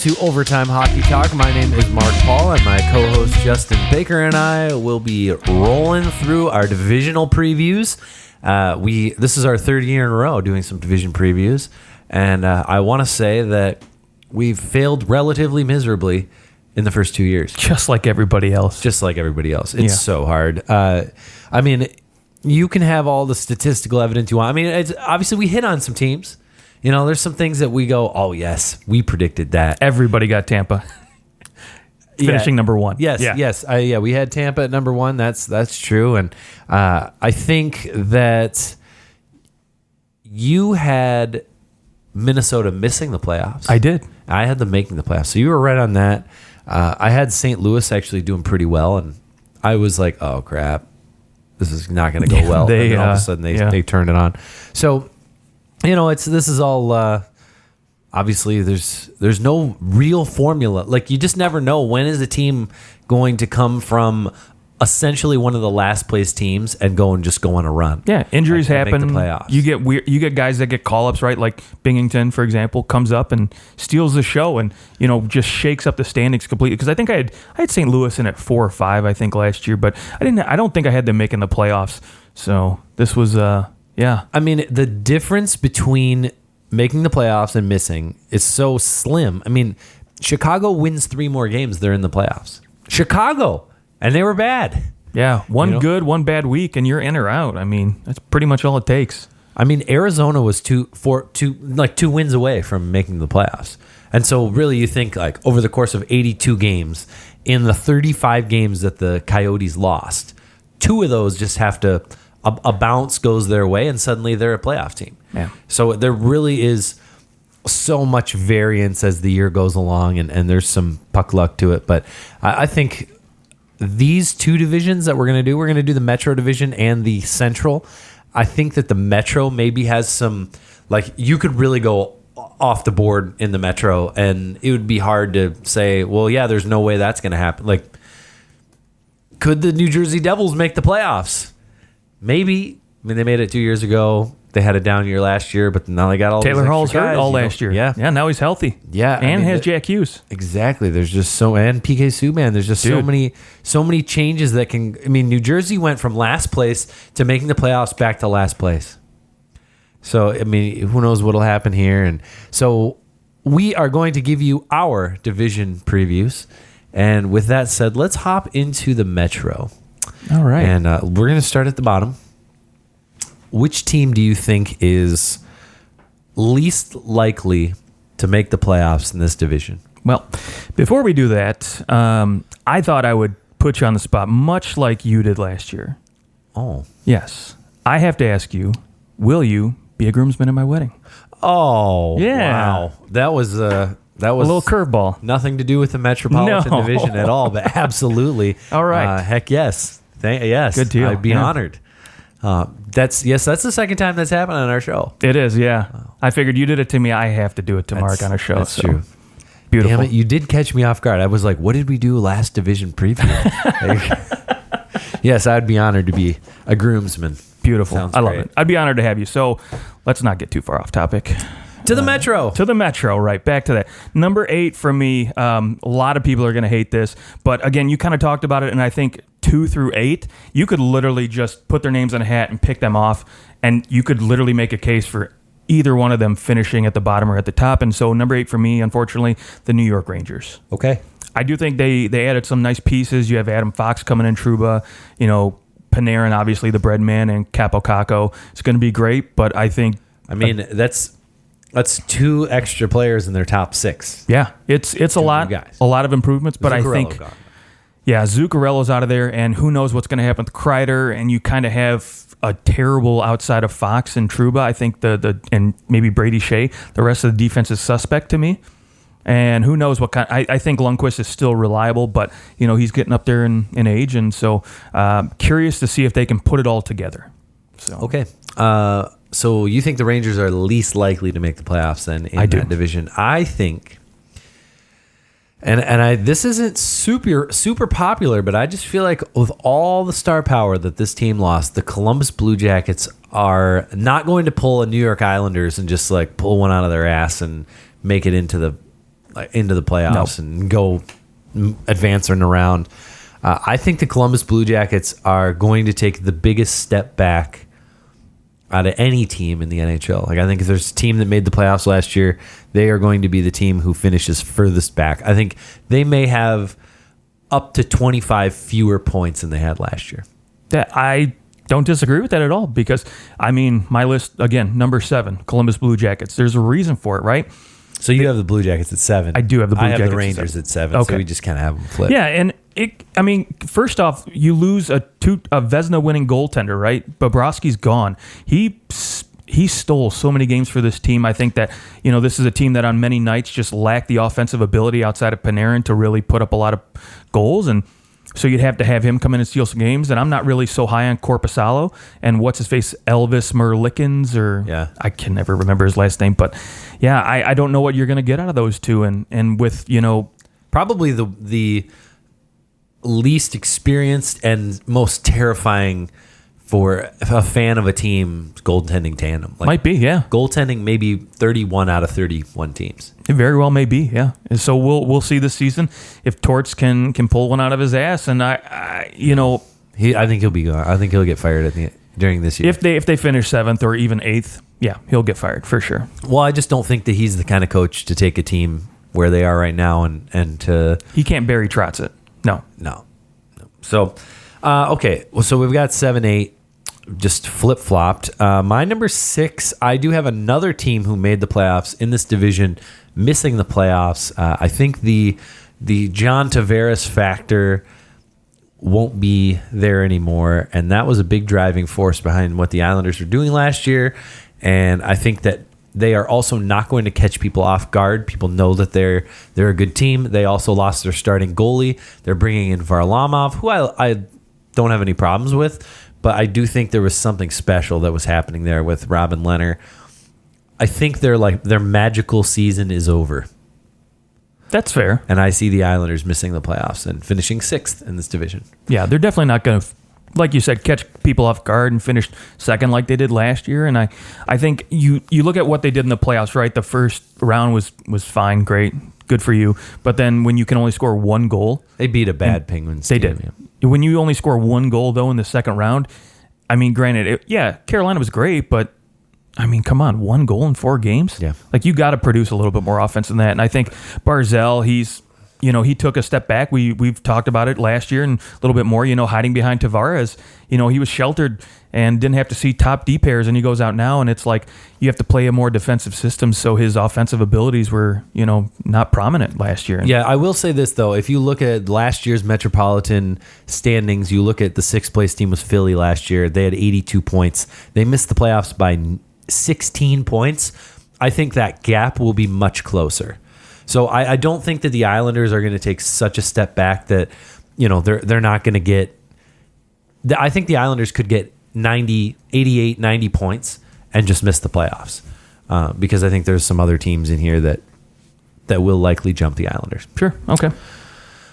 to Overtime Hockey Talk. My name is Mark Paul, and my co-host Justin Baker and I will be rolling through our divisional previews. This is our third year in a row doing some division previews, and I want to say that we've failed relatively miserably in the first 2 years. Just like everybody else. It's so hard. I mean, you can have all the statistical evidence you want. I mean, it's, obviously we hit on some teams. You know, there's some things that we go, oh, yes, we predicted that. Everybody got Tampa. Finishing number one. Yes. We had Tampa at number one. That's true. And I think that you had Minnesota missing the playoffs. I did. I had them making the playoffs. So you were right on that. I had St. Louis actually doing pretty well. And I was like, oh, crap. This is not going to go well. And then all of a sudden they turned it on. So, you know, this is all obviously there's no real formula. Like, you just never know when is a team going to come from essentially one of the last place teams and go on a run. Yeah, injuries happen. Make the playoffs. You get guys that get call-ups, right? Like Binghamton, for example, comes up and steals the show and, you know, just shakes up the standings completely. Because I think I had St. Louis in at 4 or 5, I think, last year, but I don't think I had them making the playoffs. So this was yeah. I mean, the difference between making the playoffs and missing is so slim. I mean, Chicago wins 3 more games, they're in the playoffs. Chicago, and they were bad. Yeah, one good, one bad week, and you're in or out. I mean, that's pretty much all it takes. I mean, Arizona was 2 wins away from making the playoffs. And so really you think, like, over the course of 82 games, in the 35 games that the Coyotes lost, 2 of those just have to... A bounce goes their way, and suddenly they're a playoff team. Yeah. So there really is so much variance as the year goes along, and there's some puck luck to it. But I think these 2 divisions that we're going to do the Metro division and the Central. I think that the Metro maybe has some, like, you could really go off the board in the Metro, and it would be hard to say, well, yeah, there's no way that's going to happen. Like, could the New Jersey Devils make the playoffs? Maybe. I mean, they made it 2 years ago. They had a down year last year, but now they got all Taylor these Hall's extra hurt guys, all last year. Yeah. Now he's healthy. Yeah. And has Jack Hughes. Exactly. There's just and PK Subban. There's just so many changes that can. I mean, New Jersey went from last place to making the playoffs back to last place. So, I mean, who knows what'll happen here. And so we are going to give you our division previews. And with that said, let's hop into the Metro. All right. And we're going to start at the bottom. Which team do you think is least likely to make the playoffs in this division? Well, before we do that, I thought I would put you on the spot, much like you did last year. Oh. Yes. I have to ask you, will you be a groomsman at my wedding? Oh, yeah. Wow. That was a little curveball. Nothing to do with the Metropolitan division at all, but absolutely. All right. Heck yes. Yes. Good deal. I'd be honored. That's the second time that's happened on our show. It is, yeah. I figured you did it to me. I have to do it to Mark on a show. That's true. Beautiful. Damn it, you did catch me off guard. I was like, what did we do last division preview? Yes, I'd be honored to be a groomsman. Beautiful. Sounds I love great. it. I'd be honored to have you. So let's not get too far off topic. To the Metro. To the Metro, right. Back to that. Number 8 for me, a lot of people are going to hate this. But again, you kind of talked about it, and I think 2 through 8, you could literally just put their names on a hat and pick them off, and you could literally make a case for either one of them finishing at the bottom or at the top. And so number 8 for me, unfortunately, the New York Rangers. Okay. I do think they added some nice pieces. You have Adam Fox coming in, Trouba, Panarin, obviously the bread man, and Capo Caco. It's going to be great, but I think... That's 2 extra players in their top 6. Yeah, it's a lot of improvements, but I think... Gone. Yeah, Zuccarello's out of there, and who knows what's going to happen with Kreider, and you kind of have a terrible outside of Fox and Trouba. I think and maybe Brady Shea. The rest of the defense is suspect to me, and who knows what kind. I think Lundqvist is still reliable, but he's getting up there in age, and so curious to see if they can put it all together. So okay, so you think the Rangers are least likely to make the playoffs then in that division? I think. And this isn't super popular, but I just feel like with all the star power that this team lost, the Columbus Blue Jackets are not going to pull a New York Islanders and just like pull one out of their ass and make it into the into the playoffs and go advancing around. I think the Columbus Blue Jackets are going to take the biggest step back out of any team in the NHL. Like, I think if there's a team that made the playoffs last year, they are going to be the team who finishes furthest back. I think they may have up to 25 fewer points than they had last year. I don't disagree with that at all because, I mean, my list, again, number 7, Columbus Blue Jackets. There's a reason for it, right? So you have the Blue Jackets at 7. I do have the Blue Jackets I have the Rangers at 7, so we just kind of have them flipped. Yeah, and first off, you lose a Vezina winning goaltender, right? Bobrovsky's gone. He stole so many games for this team. I think that, this is a team that on many nights just lacked the offensive ability outside of Panarin to really put up a lot of goals, and so you'd have to have him come in and steal some games. And I'm not really so high on Korpisalo and what's his face, Elvis Merlikins, I can never remember his last name, but yeah, I don't know what you're going to get out of those two. And with, probably the least experienced and most terrifying for a fan of a team goaltending tandem. Might be, yeah. Goaltending maybe 31 out of 31 teams. It very well may be, yeah. And so we'll see this season if Torts can pull one out of his ass. And I think he'll be gone. I think he'll get fired during this year. If they finish 7th or even 8th, yeah, he'll get fired for sure. Well, I just don't think that he's the kind of coach to take a team where they are right now and to... He can't Barry Trotz it. No. So, okay. Well, so we've got 7, 8. Just flip-flopped. My number 6, I do have another team who made the playoffs in this division, missing the playoffs. I think the John Tavares factor won't be there anymore, and that was a big driving force behind what the Islanders were doing last year. And I think that they are also not going to catch people off guard. People know that they're a good team. They also lost their starting goalie. They're bringing in Varlamov, who I don't have any problems with. But I do think there was something special that was happening there with Robin Lehner. I think their magical season is over. That's fair. And I see the Islanders missing the playoffs and finishing 6th in this division. Yeah, they're definitely not going to, like you said, catch people off guard and finish 2nd like they did last year. And I think you look at what they did in the playoffs, right? The first round was fine, great, good for you. But then when you can only score 1 goal. They beat a bad Penguins team. They did. When you only score 1 goal, though, in the second round, I mean, granted, Carolina was great, but, I mean, come on, 1 goal in 4 games? Yeah. Like, you got to produce a little bit more offense than that. And I think Barzal, he took a step back. We've talked about it last year and a little bit more, hiding behind Tavares. He was sheltered and didn't have to see top D pairs, and he goes out now, and it's like you have to play a more defensive system, so his offensive abilities were, not prominent last year. Yeah, I will say this, though. If you look at last year's Metropolitan standings, you look at the 6th place team was Philly last year. They had 82 points. They missed the playoffs by 16 points. I think that gap will be much closer. So I don't think that the Islanders are going to take such a step back that, they're not going to get... I think the Islanders could get 88, 90 points and just miss the playoffs because I think there's some other teams in here that will likely jump the Islanders. Sure. Okay.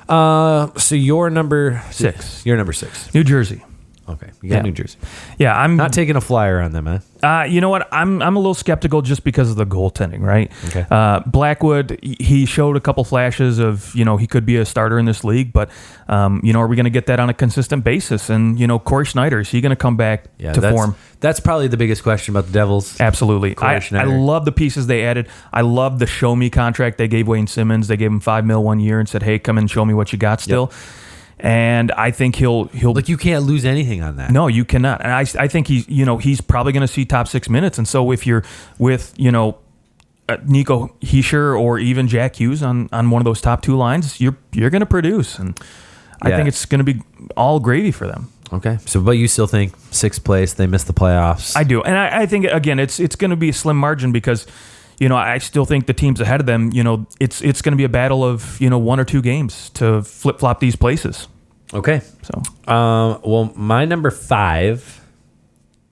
So you're number 6. You're number 6. New Jersey. Okay. You got New Jersey. Yeah, I'm not taking a flyer on them, man. You know what? I'm a little skeptical just because of the goaltending, right? Okay. Blackwood, he showed a couple flashes of, he could be a starter in this league, but, are we going to get that on a consistent basis? And, Corey Schneider, is he going to come back to form? That's probably the biggest question about the Devils. Absolutely. I love the pieces they added. I love the show me contract they gave Wayne Simmons. They gave him $5 million 1 year and said, hey, come and show me what you got still. Yep. And I think he'll like you can't lose anything on that. No, you cannot. And I think he's probably going to see top 6 minutes. And so if you're with Nico Hischier or even Jack Hughes on one of those top 2 lines, you're going to produce. And I think it's going to be all gravy for them. Okay. So, but you still think 6th place, they missed the playoffs? I do. And I think, again, it's going to be a slim margin because, I still think the teams ahead of them, it's going to be a battle of, 1 or 2 games to flip-flop these places. Okay. So, well, my number 5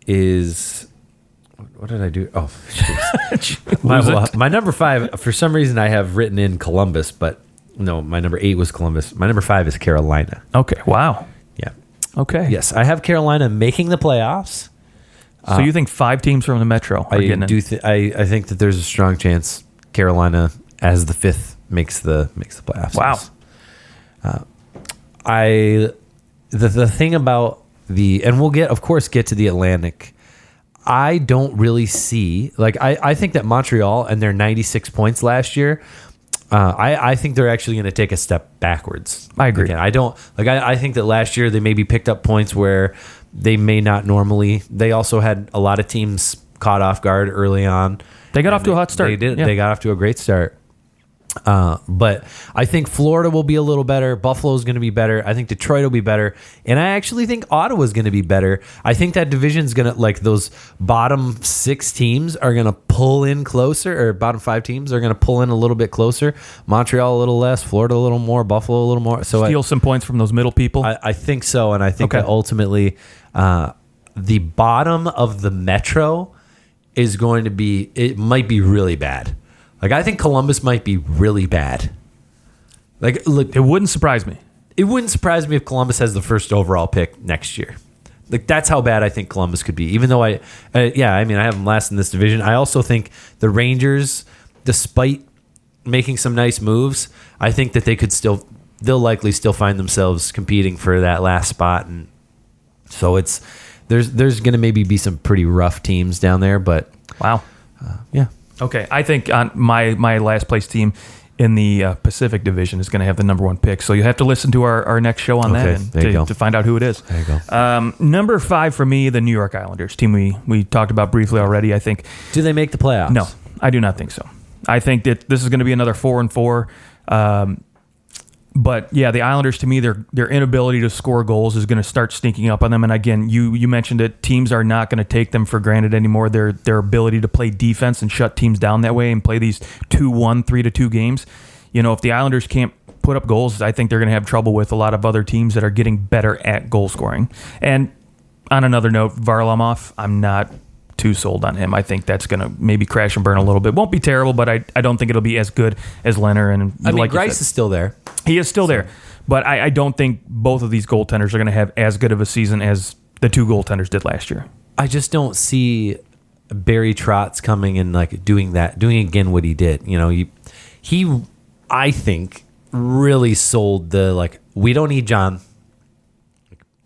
is... What did I do? Oh, my number 5, for some reason, I have written in Columbus, but no, my number 8 was Columbus. My number 5 is Carolina. Okay. Wow. Yeah. Okay. Yes, I have Carolina making the playoffs. So you think 5 teams from the Metro are getting in? I think that there's a strong chance Carolina, as the 5th makes the playoffs. Wow. The thing about and we'll get to the Atlantic. I don't really see, like, I think that Montreal and their 96 points last year, I think they're actually going to take a step backwards. I agree. Again, I think that last year they maybe picked up points where they may not normally. They also had a lot of teams caught off guard early on. They got off to a hot start. They did. Yeah. They got off to a great start. But I think Florida will be a little better. Buffalo's going to be better. I think Detroit will be better. And I actually think Ottawa's going to be better. I think that division's going to, like, those bottom 6 teams are going to pull in closer, or bottom 5 teams are going to pull in a little bit closer. Montreal a little less, Florida a little more, Buffalo a little more. So Steal some points from those middle people. I think so. And I think that ultimately the bottom of the Metro is going to be, it might be really bad. Like, I think Columbus might be really bad. Like, look, It wouldn't surprise me. it wouldn't surprise me if Columbus has the first overall pick next year. Like, that's how bad I think Columbus could be. Even though I have them last in this division. I also think the Rangers, despite making some nice moves, I think that they'll likely still find themselves competing for that last spot. And so there's going to maybe be some pretty rough teams down there, but Wow. yeah. Okay, I think on my last place team in the Pacific Division is going to have the number 1 pick. So you have to listen to our next show on Okay, there you go. to find out who it is. There you go. Number 5 for me, the New York Islanders, team we talked about briefly already. I think. Do they make the playoffs? No, I do not think so. I think that this is going to be another 4-4. But yeah, the Islanders, to me, their inability to score goals is going to start sneaking up on them. And again, you mentioned it. Teams are not going to take them for granted anymore. Their ability to play defense and shut teams down that way and play these 2-1, 3-2 games. You know, if the Islanders can't put up goals, I think they're going to have trouble with a lot of other teams that are getting better at goal scoring. And on another note, Varlamov, I'm not too sold on him. I think that's going to maybe crash and burn a little bit. Won't be terrible, but I don't think it'll be as good as Leonard. And I mean, like Grice is still there. He is still there. But I don't think both of these goaltenders are going to have as good of a season as the 2 goaltenders did last year. I just don't see Barry Trotz coming and, like, doing again what he did. You know, he I think really sold the, like, we don't need John.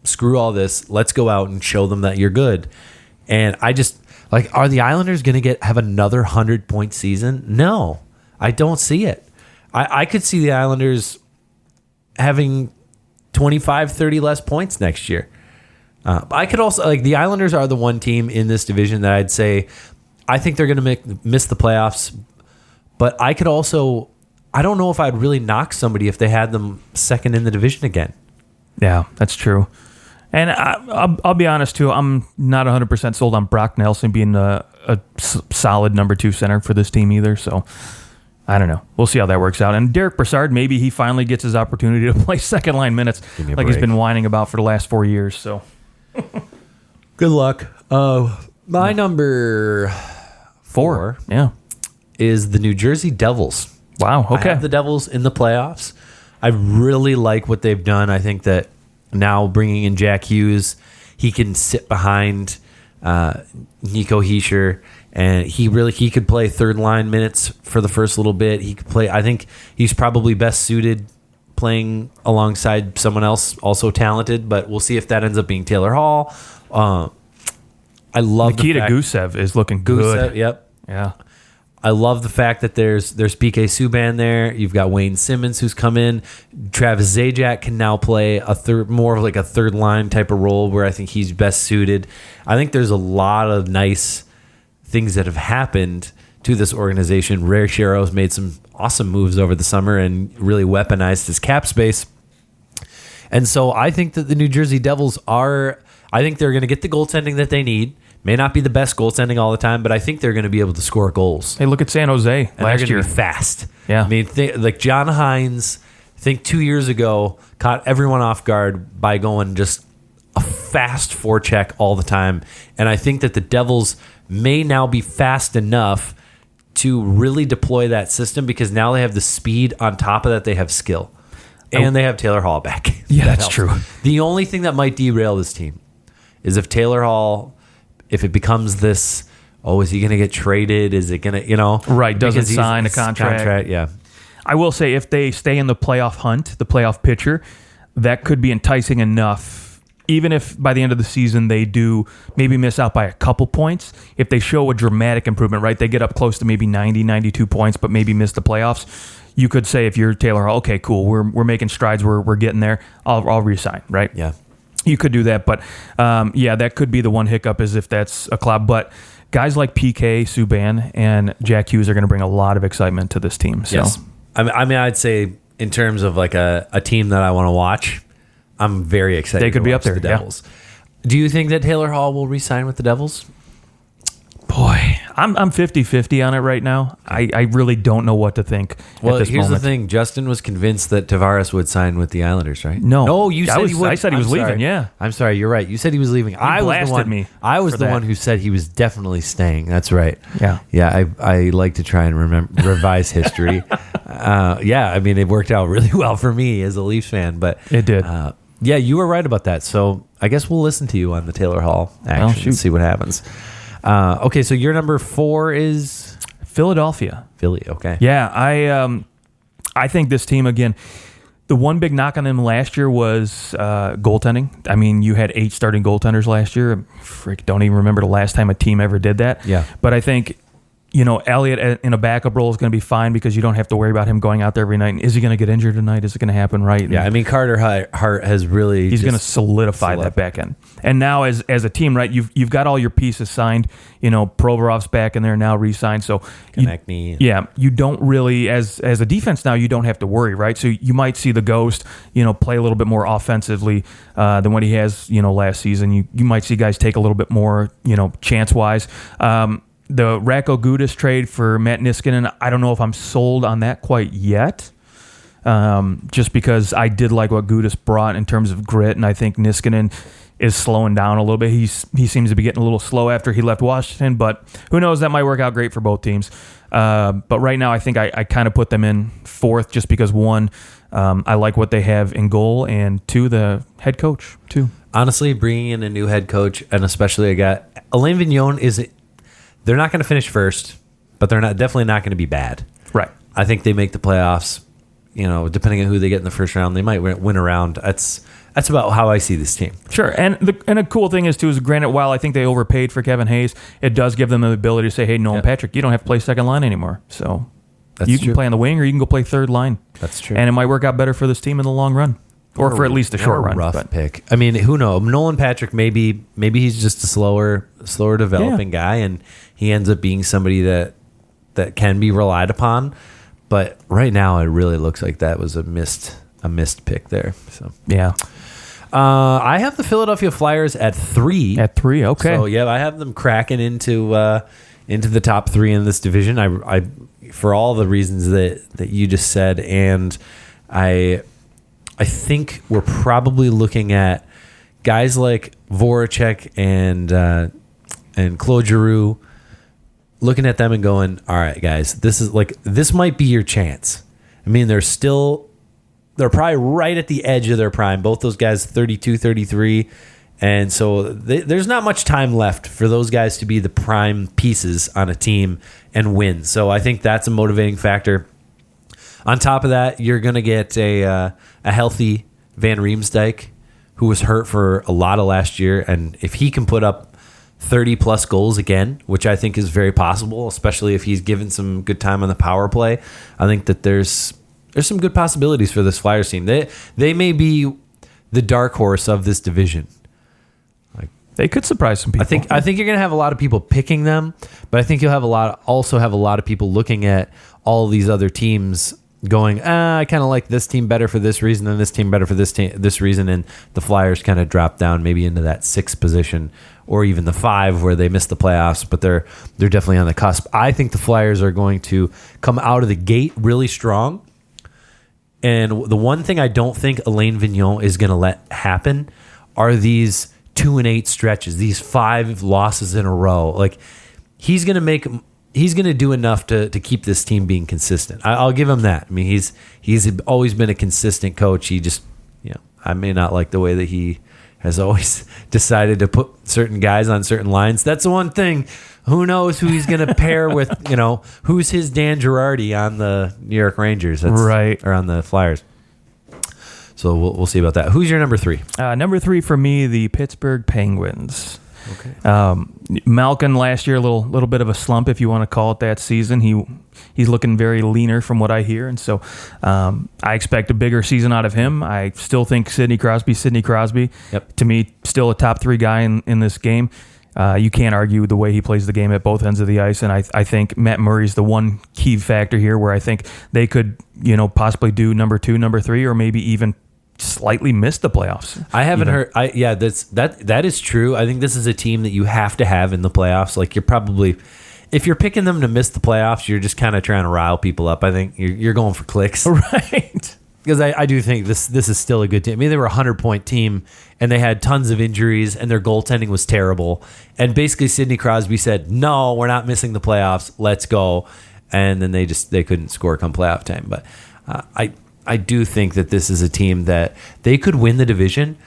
Screw all this. Let's go out and show them that you're good. And I just, like, are the Islanders going to have another 100-point season? No, I don't see it. I could see the Islanders having 25, 30 less points next year. I could also, like, the Islanders are the one team in this division that I'd say I think they're going to miss the playoffs. But I could also, I don't know if I'd really knock somebody if they had them second in the division again. Yeah, that's true. And I'll be honest, too. I'm not 100% sold on Brock Nelson being a solid number 2 center for this team either. So I don't know. We'll see how that works out. And Derek Brassard, maybe he finally gets his opportunity to play second-line minutes like he's been whining about for the last 4 years. So good luck. My number 4 is the New Jersey Devils. Wow, okay. I have the Devils in the playoffs. I really like what they've done. I think that now bringing in Jack Hughes, he can sit behind Nico Hischier, and he could play third line minutes for the first little bit. He could play. I think he's probably best suited playing alongside someone else also talented, but we'll see if that ends up being Taylor Hall. I love Nikita Gusev is looking good. Yep. Yeah. I love the fact that there's PK Subban there. You've got Wayne Simmons who's come in. Travis Zajac can now play more of like a third line type of role where I think he's best suited. I think there's a lot of nice things that have happened to this organization. Ray Shero's made some awesome moves over the summer and really weaponized his cap space. And so I think that the New Jersey Devils I think they're going to get the goaltending that they need. May not be the best goaltending all the time, but I think they're going to be able to score goals. Hey, look at San Jose and last year. Be fast. Yeah. I mean, like John Hines, I think 2 years ago, caught everyone off guard by going just a fast forecheck all the time. And I think that the Devils may now be fast enough to really deploy that system because now they have the speed. On top of that, they have skill. And they have Taylor Hall back. Yeah, that's true. The only thing that might derail this team is if Taylor Hall... If it becomes this, is he going to get traded? Is it going to, Right, doesn't sign a contract. Yeah. I will say if they stay in the playoff hunt, the playoff picture, that could be enticing enough. Even if by the end of the season they do maybe miss out by a couple points, if they show a dramatic improvement, right, they get up close to maybe 90, 92 points, but maybe miss the playoffs, you could say if you're Taylor Hall, okay, cool, we're making strides, we're getting there, I'll re-sign, right? Yeah. You could do that, but that could be the one hiccup is if that's a cloud. But guys like PK, Subban, and Jack Hughes are going to bring a lot of excitement to this team. So. Yes. I mean, I'd say in terms of like a team that I want to watch, I'm very excited. They could be up there. The Devils. Yeah. Do you think that Taylor Hall will re-sign with the Devils? Boy, I'm 50-50 on it right now. I really don't know what to think. Well, at this here's moment. the thing. Justin was convinced that Tavares would sign with the Islanders, right? No, you said he would. I said he was leaving. Yeah, I'm sorry. You're right. You said he was leaving. I was the one. I was the one who said he was definitely staying. That's right. Yeah. I like to try and revise history. I mean, it worked out really well for me as a Leafs fan, but it did. You were right about that. So I guess we'll listen to you on the Taylor Hall action and see what happens. Okay, so your number 4 is Philadelphia. Philly. Okay. Yeah, I think this team again. The one big knock on them last year was goaltending. I mean, you had 8 starting goaltenders last year. Don't even remember the last time a team ever did that. Yeah. But I think, Elliott in a backup role is going to be fine because you don't have to worry about him going out there every night. And is he going to get injured tonight? Is it going to happen right? Yeah, I mean, Carter Hart has really... He's going to solidify that back end. And now as a team, right, you've got all your pieces signed. Provorov's back in there now re-signed. So you don't really, as a defense now, you don't have to worry, right? So you might see the Ghost, play a little bit more offensively than what he has, last season. You might see guys take a little bit more, chance-wise. The Ratko Gudas trade for Matt Niskanen, I don't know if I'm sold on that quite yet. Just because I did like what Gudas brought in terms of grit, and I think Niskanen is slowing down a little bit. He seems to be getting a little slow after he left Washington, but who knows? That might work out great for both teams. But right now, I think I kind of put them in 4th just because, 1, I like what they have in goal, and 2, the head coach, too. Honestly, bringing in a new head coach, and especially a guy... Alain Vigneault they're not going to finish first, but they're definitely not going to be bad. Right. I think they make the playoffs. Depending on who they get in the first round, they might win a round. That's about how I see this team. Sure, and a cool thing is granted, while I think they overpaid for Kevin Hayes, it does give them the ability to say, hey, Nolan Patrick, you don't have to play second line anymore. So you can play on the wing or you can go play third line. That's true. And it might work out better for this team in the long run. Or for at least a short run. Rough pick. I mean, who knows? Nolan Patrick, maybe he's just a slower developing guy, and he ends up being somebody that can be relied upon. But right now, it really looks like that was a missed pick there. So yeah, I have the Philadelphia Flyers at 3. At 3, okay. So yeah, I have them cracking into the top 3 in this division. I for all the reasons that you just said, and I think we're probably looking at guys like Voracek and Claude Giroux, looking at them and going, all right, guys, this might be your chance. I mean, they're probably right at the edge of their prime. Both those guys, 32, 33. And so there's not much time left for those guys to be the prime pieces on a team and win. So I think that's a motivating factor. On top of that, you're going to get a healthy Van Riemsdyk, who was hurt for a lot of last year. And if he can put up 30-plus goals again, which I think is very possible, especially if he's given some good time on the power play, I think that there's some good possibilities for this Flyers team. They may be the dark horse of this division. They could surprise some people. I think you're going to have a lot of people picking them, but I think you'll have a lot of people looking at all these other teams going, I kind of like this team better for this reason and this team better for this reason, and the Flyers kind of drop down maybe into that 6th position or even the 5 where they miss the playoffs, but they're definitely on the cusp. I think the Flyers are going to come out of the gate really strong, and the one thing I don't think Alain Vigneault is going to let happen are these 2-8 stretches, these 5 losses in a row. Like, he's going to do enough to keep this team being consistent. I'll give him that. I mean, he's always been a consistent coach. He just, I may not like the way that he has always decided to put certain guys on certain lines. That's the one thing. Who knows who he's going to pair with, who's his Dan Girardi on the New York Rangers. Right. Or on the Flyers. So we'll see about that. Who's your number 3? Number 3 for me, the Pittsburgh Penguins. Okay. Malkin last year, a little bit of a slump, if you want to call it that season. He's looking very leaner from what I hear, and so I expect a bigger season out of him. I still think Sidney Crosby. Yep. To me, still a top 3 guy in this game. You can't argue the way he plays the game at both ends of the ice, and I think Matt Murray's the one key factor here where I think they could, possibly do number 2, number 3, or maybe even slightly miss the playoffs. I haven't heard. That is true. I think this is a team that you have to have in the playoffs. Like if you're picking them to miss the playoffs, you're just kind of trying to rile people up. I think you're going for clicks, right? Because I do think this is still a good team. I mean, they were a 100-point team, and they had tons of injuries, and their goaltending was terrible. And basically, Sidney Crosby said, "No, we're not missing the playoffs. Let's go." And then they couldn't score come playoff time. But I do think that this is a team that they could win the division.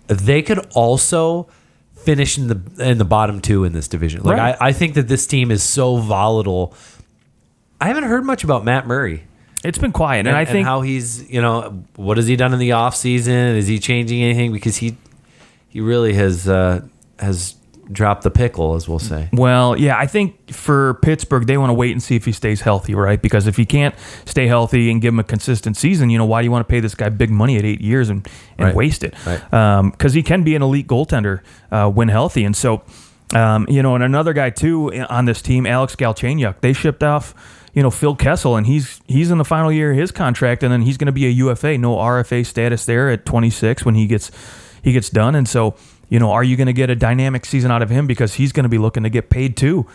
They could also finish in the bottom 2 in this division. Like right. I think that this team is so volatile. I haven't heard much about Matt Murray. It's been quiet, and I think how he's, what has he done in the off season? Is he changing anything? Because he really has dropped the pickle, as we'll say. Well, yeah, I think for Pittsburgh, they want to wait and see if he stays healthy, right? Because if he can't stay healthy and give him a consistent seseason, why do you want to pay this guy big money at 8 years and right. waste it? Right. Because he can be an elite goaltender when healthy, and so and another guy too on this team, Alex Galchenyuk, they shipped off. Phil Kessel, and he's in the final year of his contract, and then he's going to be a UFA, no RFA status there at 26 when he gets done. And so, are you going to get a dynamic season out of him because he's going to be looking to get paid too?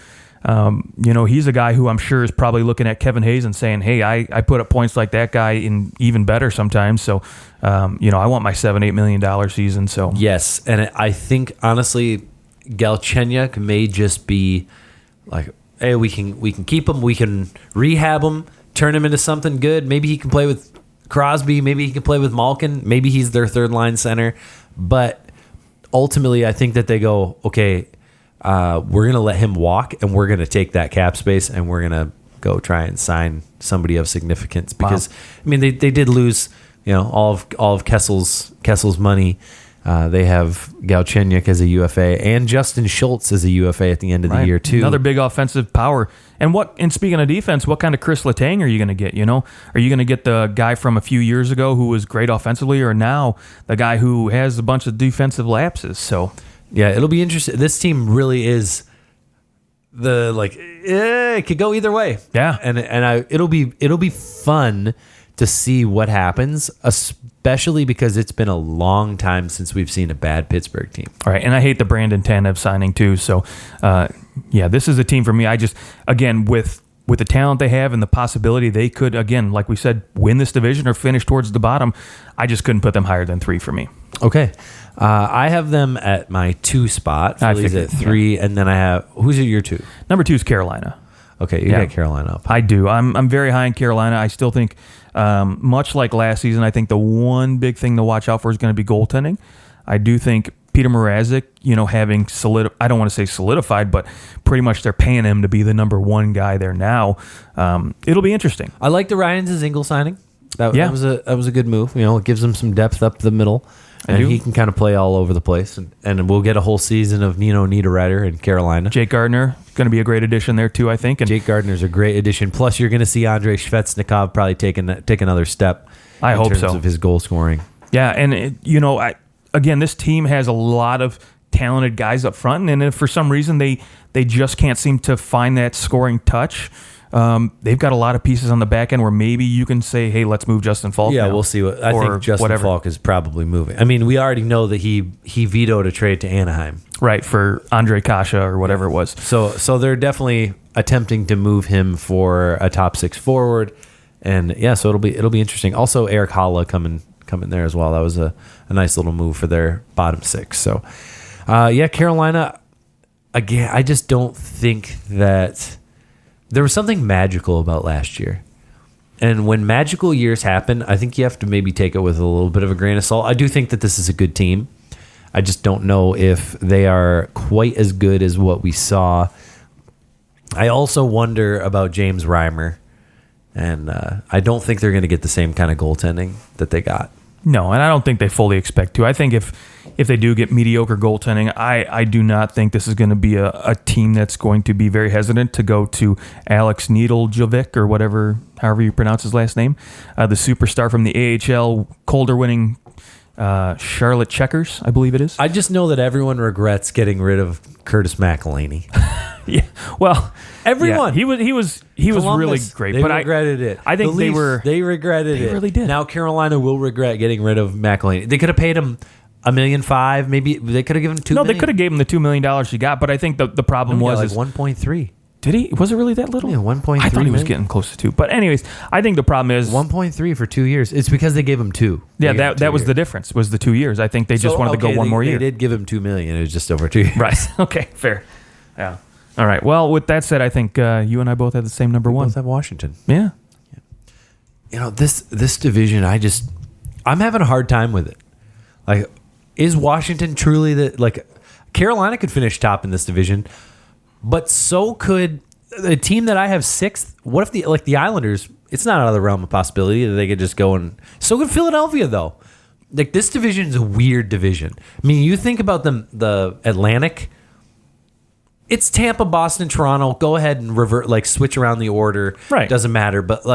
He's a guy who I'm sure is probably looking at Kevin Hayes and saying, "Hey, I put up points like that guy in even better sometimes." So, I want my $7-8 million season. So yes, and I think honestly, Galchenyuk may just be like. Hey, we can keep him. We can rehab him, turn him into something good. Maybe he can play with Crosby. Maybe he can play with Malkin. Maybe he's their third line center. But ultimately, I think that they go, okay, we're going to let him walk, and we're going to take that cap space, and we're going to go try and sign somebody of significance. Because I mean, they did lose, all of Kessel's money. They have Galchenyuk as a UFA and Justin Schultz as a UFA at the end of the year too. Another big offensive power. And speaking of defense, what kind of Chris Letang are you going to get? Are you going to get the guy from a few years ago who was great offensively, or now the guy who has a bunch of defensive lapses? So yeah, it'll be interesting. This team really is it could go either way. Yeah, and it'll be fun to see what happens, especially because it's been a long time since we've seen a bad Pittsburgh team. All right, and I hate the Brandon Tanev signing too. So, this is a team for me. I just, again, with the talent they have and the possibility they could, again, like we said, win this division or finish towards the bottom, I just couldn't put them higher than 3 for me. Okay. I have them at my 2 spot. Philly's at 3, and then I have, who's at your 2? Number 2 is Carolina. Okay, you got Carolina up. I do. I'm very high in Carolina. I still think, much like last season, I think the one big thing to watch out for is going to be goaltending. I do think Peter Mrazek, having I don't want to say solidified, but pretty much they're paying him to be the number 1 guy there now. It'll be interesting. I like the Ryan Dzingel signing. That was a good move. It gives him some depth up the middle. And he can kind of play all over the place. And we'll get a whole season of Nino Niederreiter in Carolina. Jake Gardner, going to be a great addition there too, I think. And Jake Gardner's a great addition. Plus, you're going to see Andrei Svechnikov probably take another step I hope in terms so. of his goal scoring. Yeah, and again, this team has a lot of talented guys up front, and if for some reason they just can't seem to find that scoring touch. They've got a lot of pieces on the back end where maybe you can say, hey, let's move Justin Falk. Yeah, now, we'll see. I think Justin Falk is probably moving. I mean, we already know that he vetoed a trade to Anaheim. Right, for Andre Kasha or whatever it was. So they're definitely attempting to move him for a top 6 forward. And yeah, so it'll be interesting. Also, Eric Haula coming there as well. That was a nice little move for their bottom 6. So Carolina, again, I just don't think that there was something magical about last year. And when magical years happen, I think you have to maybe take it with a little bit of a grain of salt. I do think that this is a good team. I just don't know if they are quite as good as what we saw. I also wonder about James Reimer, and I don't think they're going to get the same kind of goaltending that they got. No, and I don't think they fully expect to. I think if they do get mediocre goaltending, I do not think this is going to be a team that's going to be very hesitant to go to Alex Needlejovic or however you pronounce his last name, the superstar from the AHL, Calder-winning Charlotte Checkers, I believe it is. I just know that everyone regrets getting rid of Curtis McElhinney. Yeah, well, everyone. Yeah, he was really great, they but regretted it. I think they regretted it. They really did. Now Carolina will regret getting rid of McElhinney. They could have paid him $1.5 million. Maybe they could have given him $2 million. No, they could have gave him the $2 million he got, but I think the problem was like 1.3. Did he? Was it really that little? Yeah, 1.3. I thought he was getting close to 2. But anyways, I think the problem is 1.3 for 2 years. It's because they gave him 2. Yeah, that was the difference. Was the 2 years? I think they just wanted to go one more year. They did give him $2 million. It was just over 2 years. Right. Okay. Fair. Yeah. All right. Well, with that said, I think you and I both have the same number one. Both have Washington. Yeah. You know, this division, I'm having a hard time with it. Like, is Washington truly Carolina could finish top in this division, but so could the team that I have 6th. What if the Islanders? It's not out of the realm of possibility that they could just go and. So could Philadelphia, though. Like, this division is a weird division. I mean, you think about the Atlantic. It's Tampa, Boston, Toronto. Go ahead and switch around the order. Right. Doesn't matter. But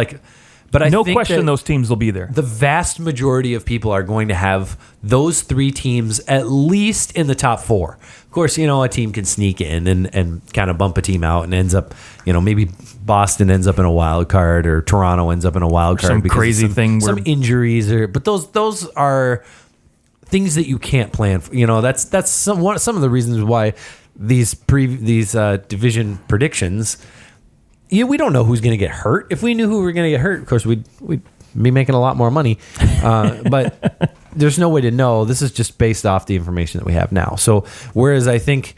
I no think question those teams will be there. The vast majority of people are going to have those 3 teams at least in the top 4. Of course, a team can sneak in and kind of bump a team out and ends up, maybe Boston ends up in a wild card or Toronto ends up in a wild card. Some crazy thing. Some injuries. But those are things that you can't plan for. That's some of the reasons why these division predictions. Yeah, we don't know who's going to get hurt. If we knew who we were going to get hurt, of course, we'd be making a lot more money. But there's no way to know. This is just based off the information that we have now. So, whereas I think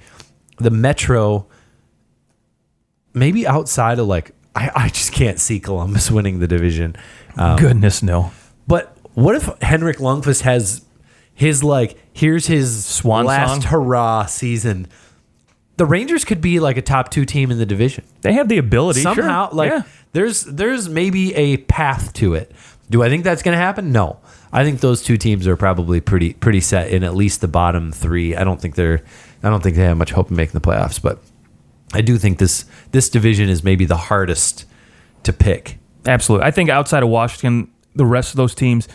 the Metro, maybe outside of I just can't see Columbus winning the division. Goodness, no. But what if Henrik Lundqvist has his here's his swan last song? Hurrah season? The Rangers could be a top 2 team in the division. They have the ability. Somehow, sure. There's maybe a path to it. Do I think that's going to happen? No. I think those 2 teams are probably pretty set in at least the bottom 3. I don't think they have much hope of making the playoffs, but I do think this division is maybe the hardest to pick. Absolutely. I think outside of Washington, the rest of those teams,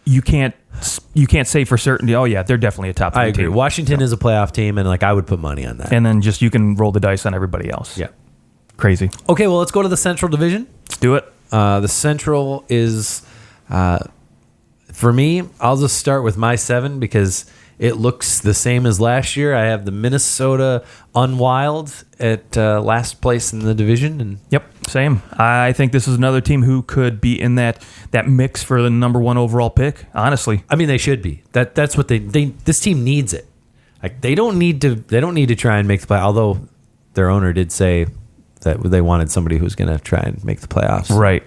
you can't say for certainty, oh yeah, they're definitely a top 3 I agree. team. Washington is a playoff team, and I would put money on that. And then just you can roll the dice on everybody else. Yeah. Crazy. Okay, well, let's go to the Central Division. Let's do it. The Central is, for me, I'll just start with my 7 because it looks the same as last year. I have the Minnesota Unwild at last place in the division. And yep, same. I think this is another team who could be in that mix for the number 1 overall pick, honestly. I mean, they should be. That's what this team needs it. They don't need to try and make the play, although their owner did say that they wanted somebody who's going to try and make the playoffs. Right.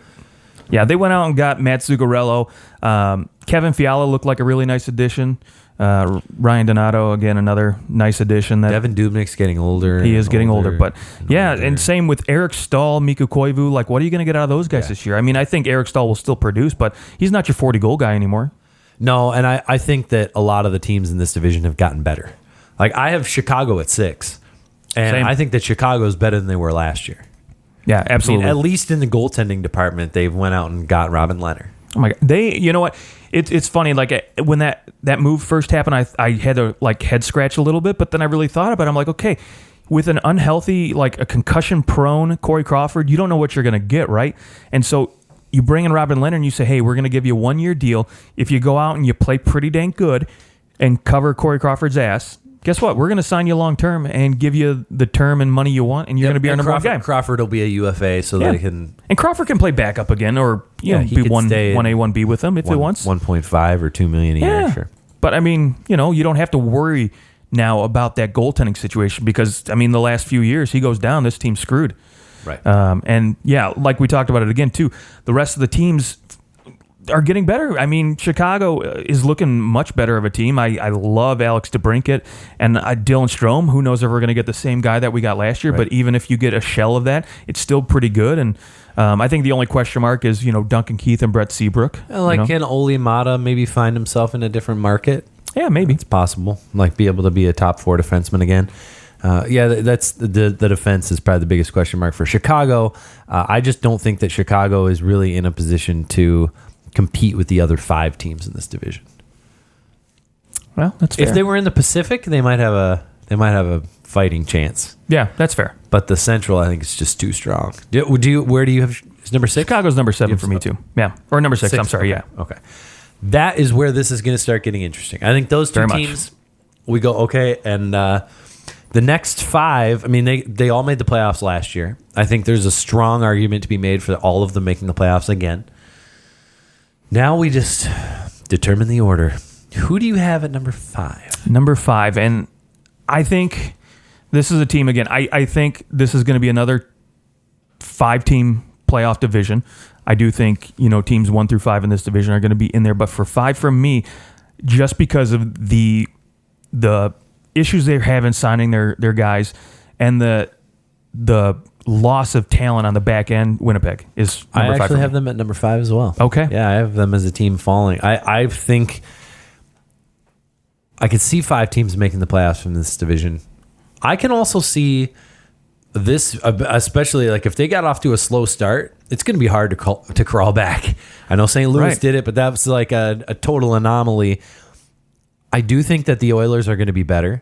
Yeah, they went out and got Matt Zuccarello. Kevin Fiala looked like a really nice addition. Ryan Donato, again, another nice addition. Devin Dubnik's getting older. He is getting older. But yeah, and same with Eric Stahl, Mikko Koivu. What are you going to get out of those guys this year? I mean, I think Eric Stahl will still produce, but he's not your 40-goal guy anymore. No, and I think that a lot of the teams in this division have gotten better. I have Chicago at 6, and same. I think that Chicago is better than they were last year. Yeah, absolutely. I mean, at least in the goaltending department, they've went out and got Robin Lehner. Oh my God. You know what? It's funny. When that move first happened, I had to head scratch a little bit, but then I really thought about it. I'm like, okay, with an unhealthy, a concussion prone Corey Crawford, you don't know what you're going to get, right? And so you bring in Robin Lehner and you say, hey, we're going to give you a 1-year deal. If you go out and you play pretty dang good and cover Corey Crawford's ass, guess what? We're going to sign you long term and give you the term and money you want, and you're going to be our number 1 guy. Crawford will be a UFA, so that he can. And Crawford can play backup again, or be 1A, 1B with them if he wants. 1.5 or $2 million a year, sure. But I mean, you don't have to worry now about that goaltending situation because I mean, the last few years he goes down, this team's screwed. Right. And yeah, like we talked about it again too. The rest of the teams, are getting better. I mean, Chicago is looking much better of a team. I love Alex DeBrincat and Dylan Strome. Who knows if we're going to get the same guy that we got last year, but even if you get a shell of that, it's still pretty good. And I think the only question mark is, Duncan Keith and Brett Seabrook. Can Oli Mata maybe find himself in a different market? Yeah, maybe. It's possible. Be able to be a top 4 defenseman again. That's the defense is probably the biggest question mark for Chicago. I just don't think that Chicago is really in a position to compete with the other 5 teams in this division. Well, that's fair. If they were in the Pacific, they might have a fighting chance. Yeah, that's fair. But the Central, I think, is just too strong. Where do you have is number 6? Chicago's number 7 for me too. Yeah, or number 6. I'm sorry. Okay. Yeah. Okay. That is where this is going to start getting interesting. I think those 2 teams, we go okay, and the next 5. I mean, they all made the playoffs last year. I think there's a strong argument to be made for all of them making the playoffs again. Now we just determine the order. Who do you have at number 5? Number 5, and I think this is a team again. I think this is going to be another 5-team playoff division. I do think teams 1 through 5 in this division are going to be in there, but for 5 from me, just because of the issues they're having signing their guys and the loss of talent on the back end, Winnipeg is number 5. I actually have them at number 5 as well. Okay. Yeah, I have them as a team falling. I think I could see 5 teams making the playoffs from this division. I can also see this, especially if they got off to a slow start, it's going to be hard to crawl back. I know St. Louis did it, but that was a total anomaly. I do think that the Oilers are going to be better.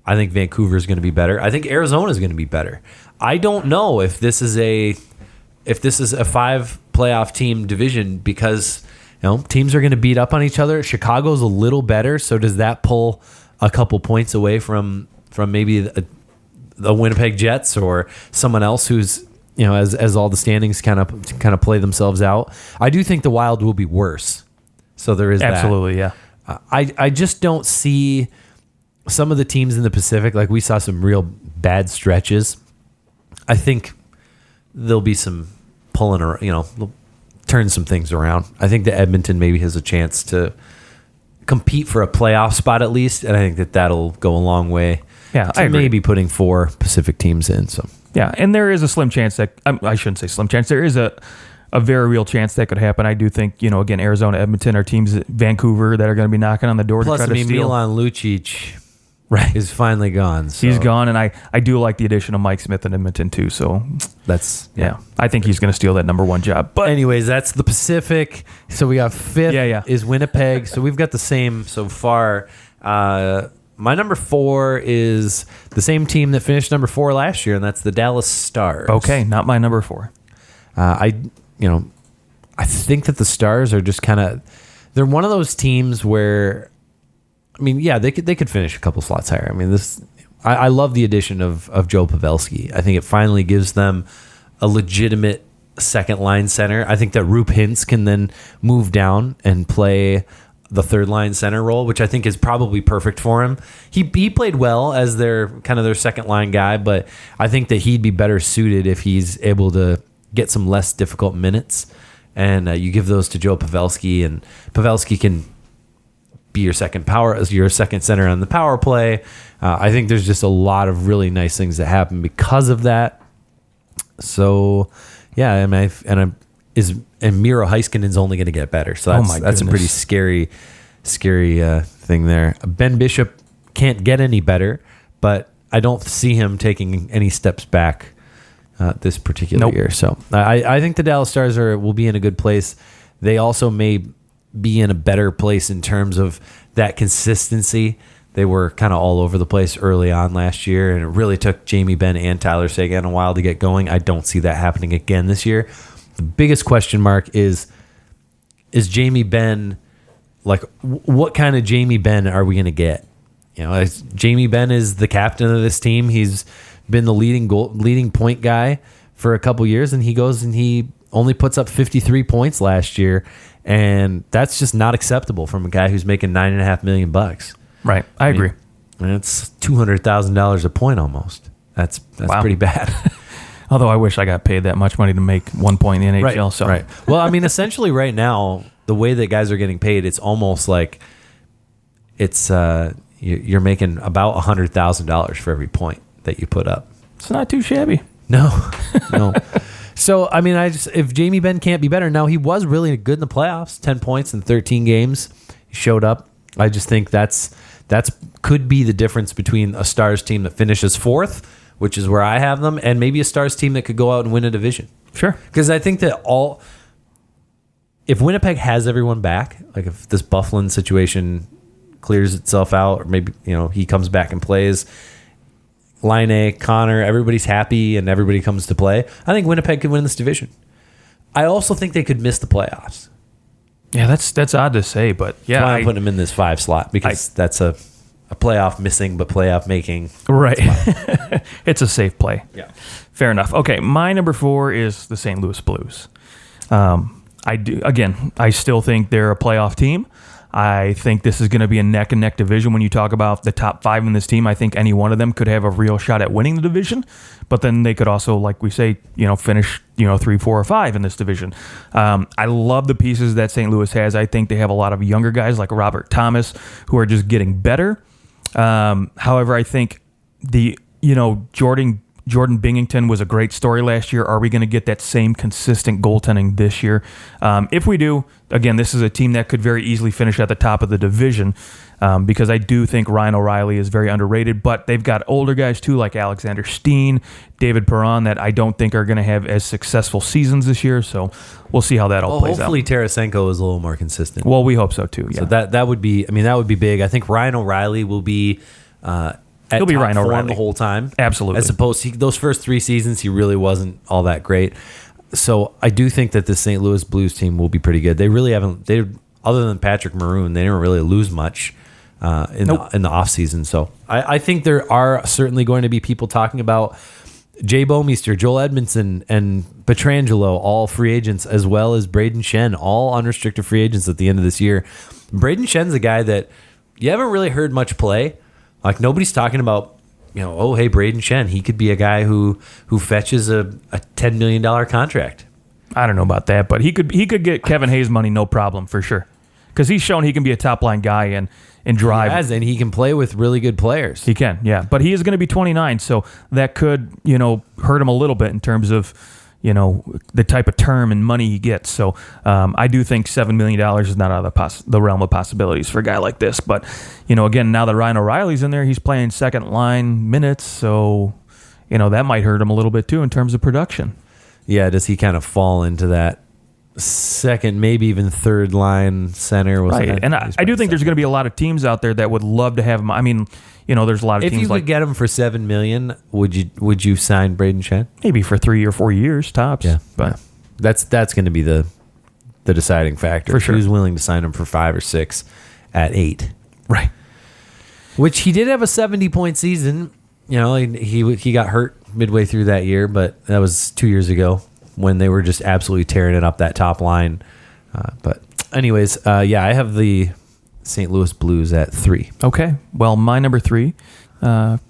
I think Vancouver is going to be better. I think Arizona is going to be better. I don't know if this is a 5 playoff team division because teams are going to beat up on each other. Chicago's a little better, so does that pull a couple points away from maybe the Winnipeg Jets or someone else who's as all the standings kind of play themselves out? I do think the Wild will be worse. So there is absolutely that. Yeah. I just don't see some of the teams in the Pacific, we saw some real bad stretches. I think there'll be some pulling around, they'll turn some things around. I think that Edmonton maybe has a chance to compete for a playoff spot at least, and I think that'll go a long way. Yeah, I agree. Maybe putting 4 Pacific teams in. So yeah, and there is a slim chance that I shouldn't say slim chance. There is a very real chance that could happen. I do think again Arizona, Edmonton are teams, Vancouver, that are going to be knocking on the door. Plus, to try to steal. Milan Lucic is finally gone. So. He's gone, and I do like the addition of Mike Smith in Edmonton too. So that's I think he's going to steal that number 1 job. But anyways, that's the Pacific. So we got 5th is Winnipeg. So we've got the same so far. My number 4 is the same team that finished number 4 last year, and that's the Dallas Stars. Okay, not my number 4. I think that the Stars are just they're one of those teams where, they could finish a couple slots higher. I love the addition of Joe Pavelski. I think it finally gives them a legitimate second line center. I think that Rupe Hintz can then move down and play the third line center role, which I think is probably perfect for him. He played well as their second line guy, but I think that he'd be better suited if he's able to get some less difficult minutes. And you give those to Joe Pavelski, and Pavelski can be your second center on the power play. I think there's just a lot of really nice things that happen because of that. So, yeah, and Miro Heiskanen's only going to get better. So that's a pretty scary thing there. Ben Bishop can't get any better, but I don't see him taking any steps back this particular year. So I think the Dallas Stars will be in a good place. They also may be in a better place in terms of that consistency. They were kind of all over the place early on last year, and it really took Jamie Benn and Tyler Seguin a while to get going. I don't see that happening again this year. The biggest question mark is Jamie Benn, what kind of Jamie Benn are we going to get? Jamie Benn is the captain of this team. He's been the leading point guy for a couple years, and he goes and he only puts up 53 points last year, and that's just not acceptable from a guy who's making $9.5 million. Right, I agree. And it's $200,000 a point almost. That's pretty bad. Although I wish I got paid that much money to make 1 point in the NHL. Right. Well, essentially right now, the way that guys are getting paid, it's almost like it's you're making about $100,000 for every point that you put up. It's not too shabby. No. So, I mean, if Jamie Benn can't be better, now he was really good in the playoffs, 10 points in 13 games. He showed up. I just think that's could be the difference between a Stars team that finishes fourth, which is where I have them, and maybe a Stars team that could go out and win a division. Sure. Because I think that if Winnipeg has everyone back, like if this Bufflin situation clears itself out, or maybe, he comes back and plays, Laine, Connor, everybody's happy and everybody comes to play, I think Winnipeg could win this division. I also think they could miss the playoffs. Yeah, that's odd to say, but yeah. That's why I'm putting them in this 5 slot, because that's a playoff missing but playoff making. Right. It's a safe play. Yeah. Fair enough. Okay, my number 4 is the St. Louis Blues. I still think they're a playoff team. I think this is going to be a neck and neck division. When you talk about the top 5 in this team, I think any one of them could have a real shot at winning the division, but then they could also, like we say, finish, 3, 4, or 5 in this division. I love the pieces that St. Louis has. I think they have a lot of younger guys like Robert Thomas who are just getting better. However, I think Jordan Binghamton was a great story last year. Are we going to get that same consistent goaltending this year? If we do, again, this is a team that could very easily finish at the top of the division, because I do think Ryan O'Reilly is very underrated, but they've got older guys too, like Alexander Steen, David Perron, that I don't think are going to have as successful seasons this year, so we'll see how that all plays out. Hopefully Tarasenko is a little more consistent. Well, we hope so too, yeah. So that would be big. I think Ryan O'Reilly will be... He'll be Ryan O'Reilly the whole time. Absolutely. As opposed to those first 3 seasons, he really wasn't all that great. So I do think that the St. Louis Blues team will be pretty good. They really haven't. Other than Patrick Maroon, they didn't really lose much in the offseason. So I think there are certainly going to be people talking about Jay Bomeister, Joel Edmondson, and Pietrangelo, all free agents, as well as Braden Shen, all unrestricted free agents at the end of this year. Braden Shen's a guy that you haven't really heard much play. Like, nobody's talking about, oh, hey, Braden Shen, he could be a guy who fetches a $10 million contract. I don't know about that, but he could get Kevin Hayes money, no problem, for sure. Because he's shown he can be a top-line guy and drive. He has, and he can play with really good players. He can, yeah. But he is going to be 29, so that could, hurt him a little bit in terms of, the type of term and money he gets. So I do think $7 million is not out of the realm of possibilities for a guy like this. But, again, now that Ryan O'Reilly's in there, he's playing second-line minutes, so, that might hurt him a little bit too in terms of production. Yeah, does he kind of fall into that second, maybe even third-line center? Right, and I do think there's going to be a lot of teams out there that would love to have him. I mean, there's a lot of teams. If you could get him for $7 million, would you sign Braden Shen? Maybe for 3 or 4 years tops. Yeah, but that's going to be the deciding factor. For sure. Who's willing to sign him for 5 or 6 at 8? Right. Which he did have a 70-point season. He got hurt midway through that year, but that was 2 years ago when they were just absolutely tearing it up that top line. But anyways, I have the St. Louis Blues at 3. Okay. Well, my number 3,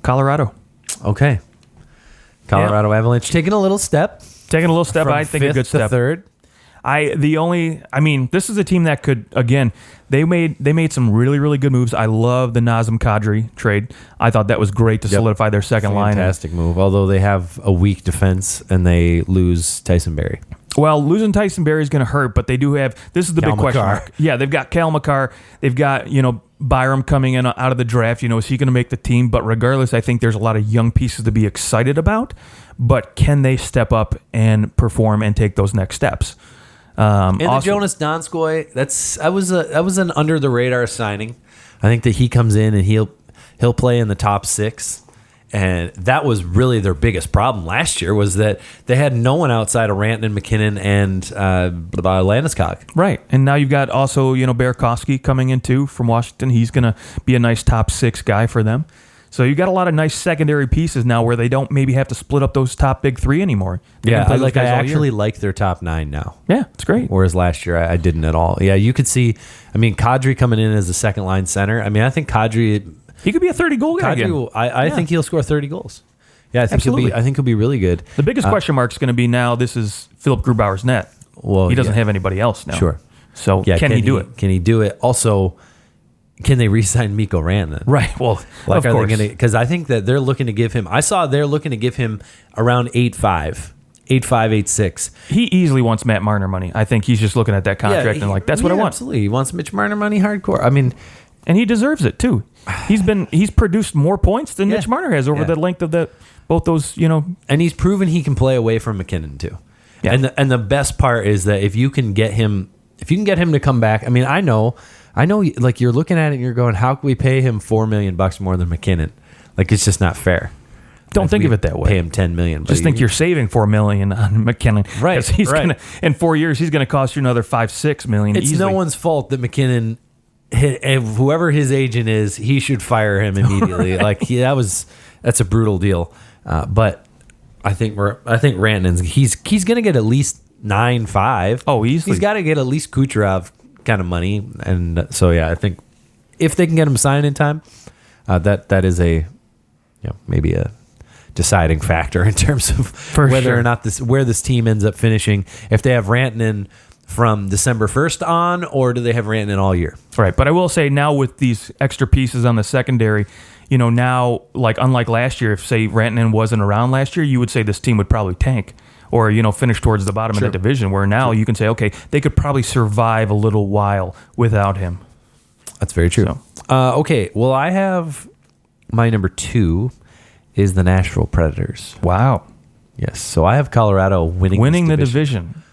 Colorado. Okay. Colorado Avalanche taking a little step. I think a good step. Third. This is a team that could, again, they made some really, really good moves. I love the Nazem Kadri trade. I thought that was great to solidify their second line. Fantastic move, although they have a weak defense and they lose Tyson Barrie. Well, losing Tyson Barrie is going to hurt, but they do have, this is the big question mark. Yeah, they've got Cal McCarr. They've got, Byram coming in out of the draft. Is he going to make the team? But regardless, I think there's a lot of young pieces to be excited about. But can they step up and perform and take those next steps? And the Jonas Donskoy, that was an under the radar signing. I think that he comes in and he'll play in the top 6. And that was really their biggest problem last year, was that they had no one outside of Rantanen, McKinnon, and Landeskog. Right. And now you've got also, Burakovsky coming in too from Washington. He's going to be a nice top 6 guy for them. So you got a lot of nice secondary pieces now where they don't maybe have to split up those top big 3 anymore. I actually like their top 9 now. Yeah, it's great. Whereas last year I didn't at all. Yeah, you could see, Kadri coming in as a second line center. I think Kadri... He could be a 30-goal guy again. I think he'll score 30 goals. Yeah, I think he'll be really good. The biggest question mark is going to be now. This is Philip Grubauer's net. Well, he doesn't have anybody else now. Sure. So can he do it? Can he do it? Also, can they re-sign Mikko Rantanen? Right. Well, Like, of are course. they going to? Because I think that they're looking to give him. I saw they're looking to give him around 8.5, 8.6. He easily wants Matt Marner money. I think he's just looking at that contract and like, that's what I want. Absolutely, he wants Mitch Marner money, hardcore. I mean, And he deserves it too. He's produced more points than Mitch Marner has over the length of both those, and he's proven he can play away from McKinnon too. Yeah. And the best part is that if you can get him to come back. I mean, I know, like you're looking at it and you're going, how can we pay him $4 million more than McKinnon? Like, it's just not fair. Don't think of it that way. Pay him $10 million. Just think you're saving $4 million on McKinnon, Right, 'Cause he's right. gonna, in 4 years he's going to cost you another $5-6 million. It's easily. no one's fault that McKinnon, whoever his agent is, he should fire him immediately. That's a brutal deal. But I think Rantanen's he's going to get at least 9.5. Oh, easily. He's got to get at least Kucherov kind of money, and so I think if they can get him signed in time, that is maybe a deciding factor in terms of whether or not where this team ends up finishing. If they have Rantanen from December 1st on, or do they have Rantanen all year? Right, but I will say now with these extra pieces on the secondary, now, like unlike last year, if say Rantanen wasn't around last year, you would say this team would probably tank or finish towards the bottom of the division. Where now you can say, okay, they could probably survive a little while without him. That's very true. Okay, well, I have my number 2 is the Nashville Predators. Wow. Yes, so I have Colorado winning the this division.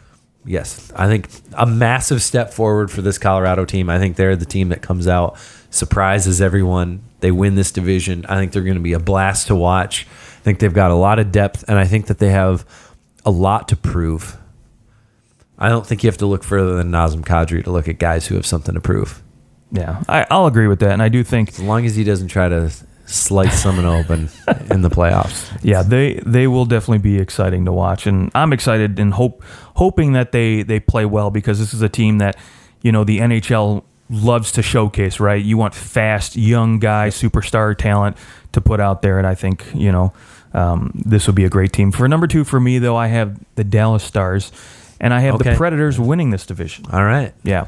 Yes, I think a massive step forward for this Colorado team. I think they're the team that comes out, surprises everyone. They win this division. I think they're going to be a blast to watch. I think they've got a lot of depth, and I think that they have a lot to prove. I don't think you have to look further than Nazem Kadri to look at guys who have something to prove. Yeah, I'll agree with that, and I do think As long as he doesn't try to slice someone open in the playoffs. yeah, they will definitely be exciting to watch, and I'm excited and hoping that they play well, because this is a team that the NHL loves to showcase. Right, you want fast, young guys, superstar talent to put out there, and I think this will be a great team. For number 2 for me, though, I have the Dallas Stars, and I have the Predators winning this division. All right, Yeah,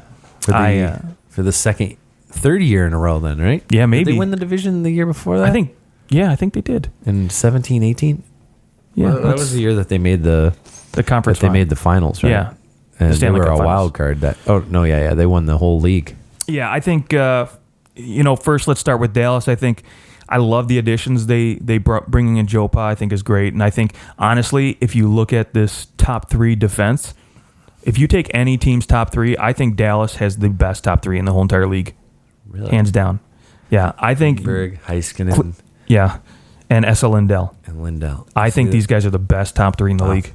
for the third year in a row, then, right? Yeah, maybe. Did they win the division the year before that? I think they did. In 17, 18? Yeah, Well, that was the year that they made the conference. they made the finals, right? Yeah. And they Stanley were a Cup wild card. They won the whole league. Yeah, I think first let's start with Dallas. I think I love the additions they brought. Bringing in Joe Pa, I think, is great, and I think honestly, if you look at this top 3 defense, if you take any team's top 3, I think Dallas has the best top 3 in the whole entire league, Really? hands down. Yeah, I think. Berg, Heiskanen, Yeah, and Esa Lindell. and Lindell. I think these guys are the best top 3 in the league.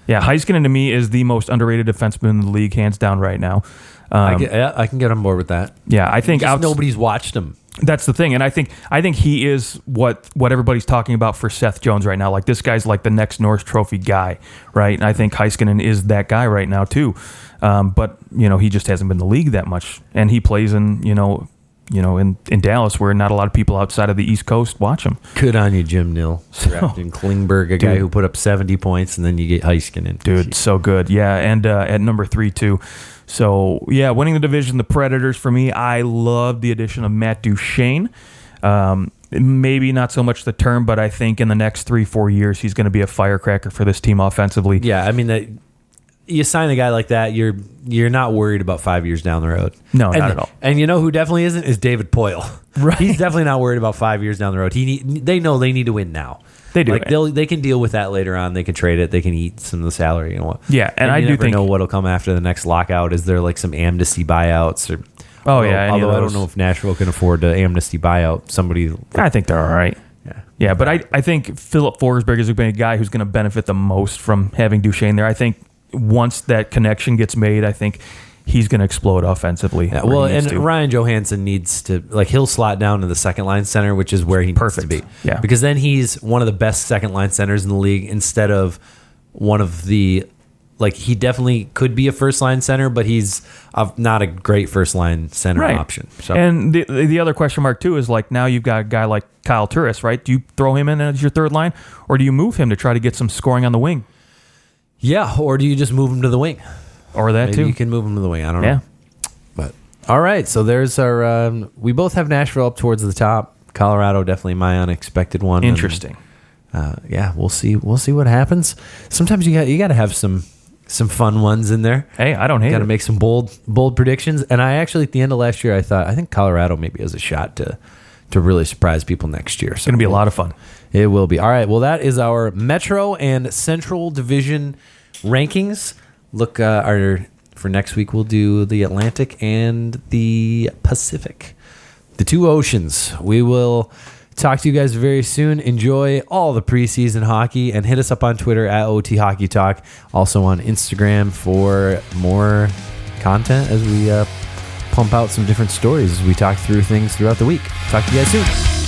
Yeah, Heiskanen to me is the most underrated defenseman in the league, hands down, right now. I can get on board with that. Yeah, I think Nobody's watched him. That's the thing, and I think he is what everybody's talking about for Seth Jones right now. Like, this guy's like the next Norris Trophy guy, right? And I think Heiskanen is that guy right now too. But he just hasn't been in the league that much, and he plays in in Dallas, where not a lot of people outside of the East Coast watch him. Good on you, Jim Nill. Drafting Klingberg, a guy who put up 70 points, and then you get Heiskanen. Dude, so good. Yeah, and at number 3 too. So, yeah, winning the division, the Predators, for me, I love the addition of Matt Duchene. Maybe not so much the term, but I think in the next 3-4 years, he's going to be a firecracker for this team offensively. Yeah, I mean, you sign a guy like that, you're not worried about 5 years down the road. No, not at all. And you know who definitely isn't? Is David Poyle. Right. He's definitely not worried about 5 years down the road. They know they need to win now. They do. They can deal with that later on. They can trade it. They can eat some of the salary. Yeah, and I you do never think know what'll come after the next lockout. Is there like some amnesty buyouts? Or any although of I those. don't know if Nashville can afford to amnesty buyout somebody. I think they're all right. Yeah, but I think Philip Forsberg is going to be a guy who's going to benefit the most from having Duchene there. I think once that connection gets made, I think he's going to explode offensively. Yeah, well, and Ryan Johansson needs to, he'll slot down to the second line center, which is where he needs to be. Yeah. Because then he's one of the best second line centers in the league instead of one of the, he definitely could be a first line center, but he's not a great first line center option. So. And the other question mark too is now you've got a guy like Kyle Turris, right? Do you throw him in as your third line, or do you move him to try to get some scoring on the wing? Yeah, or do you just move him to the wing? Or that Maybe too. you can move him to the wing. I don't know. But all right, so there's our. We both have Nashville up towards the top. Colorado definitely my unexpected one. Interesting. And, yeah, we'll see. We'll see what happens. Sometimes you got to have some fun ones in there. Hey, I don't hate it. Got to make some bold predictions. And I actually, at the end of last year, I think Colorado maybe has a shot to really surprise people next year. So it's going to be a lot of fun. It will be. All right. Well, that is our Metro and Central Division rankings. Look, for next week, we'll do the Atlantic and the Pacific, the two oceans. We will talk to you guys very soon. Enjoy all the preseason hockey and hit us up on Twitter at OT Hockey Talk. Also on Instagram for more content as we pump out some different stories as we talk through things throughout the week. Talk to you guys soon.